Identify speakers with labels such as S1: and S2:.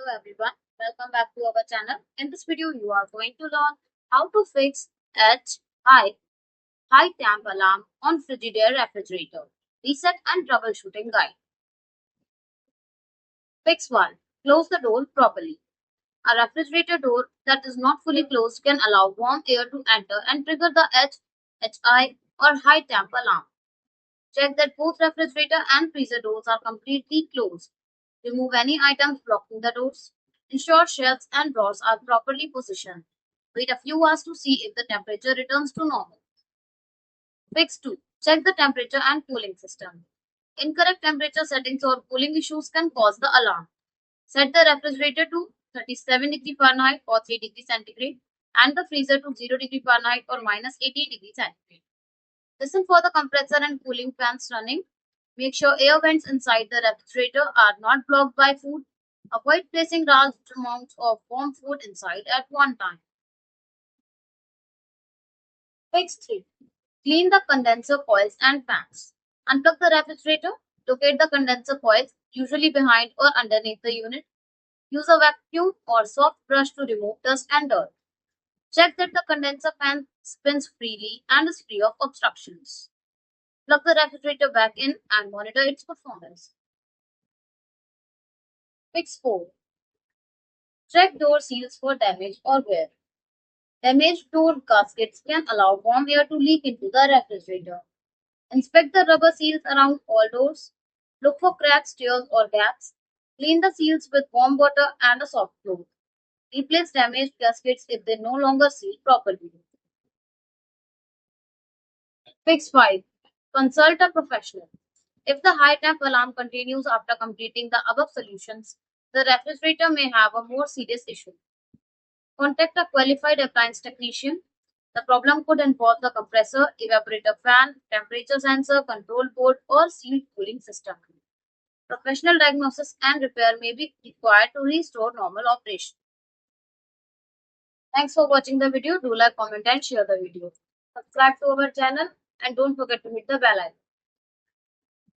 S1: everyone, welcome back to our channel. In this video, you are going to learn how to fix H high temp alarm on Frigidaire refrigerator. Reset and troubleshooting guide. Fix 1. Close the door properly. A refrigerator door that is not fully closed can allow warm air to enter and trigger the HI or high temp alarm. Check that both refrigerator and freezer doors are completely closed. Remove any items blocking the doors. Ensure shelves and drawers are properly positioned. Wait a few hours to see if the temperature returns to normal. Fix 2. Check the temperature and cooling system. Incorrect temperature settings or cooling issues can cause the alarm. Set the refrigerator to 37°F or 3°C and the freezer to 0°F or -80°C. Listen for the compressor and cooling fans running. Make sure air vents inside the refrigerator are not blocked by food. Avoid placing large amounts of warm food inside at one time. Fix 3. Clean the condenser coils and fans. Unplug the refrigerator. Locate the condenser coils, usually behind or underneath the unit. Use a vacuum or soft brush to remove dust and dirt. Check that the condenser fan spins freely and is free of obstructions. Plug the refrigerator back in and monitor its performance. Fix 4. Check door seals for damage or wear. Damaged door gaskets can allow warm air to leak into the refrigerator. Inspect the rubber seals around all doors. Look for cracks, tears, or gaps. Clean the seals with warm water and a soft cloth. Replace damaged gaskets if they no longer seal properly. Fix 5. Consult a professional. If the high temp alarm continues after completing the above solutions, the refrigerator may have a more serious issue. Contact a qualified appliance technician. The problem could involve the compressor, evaporator fan, temperature sensor, control board, or sealed cooling system. Professional diagnosis and repair may be required to restore normal operation. Thanks for watching the video. Do like, comment, and share the video. Subscribe to our channel and don't forget to hit the bell icon.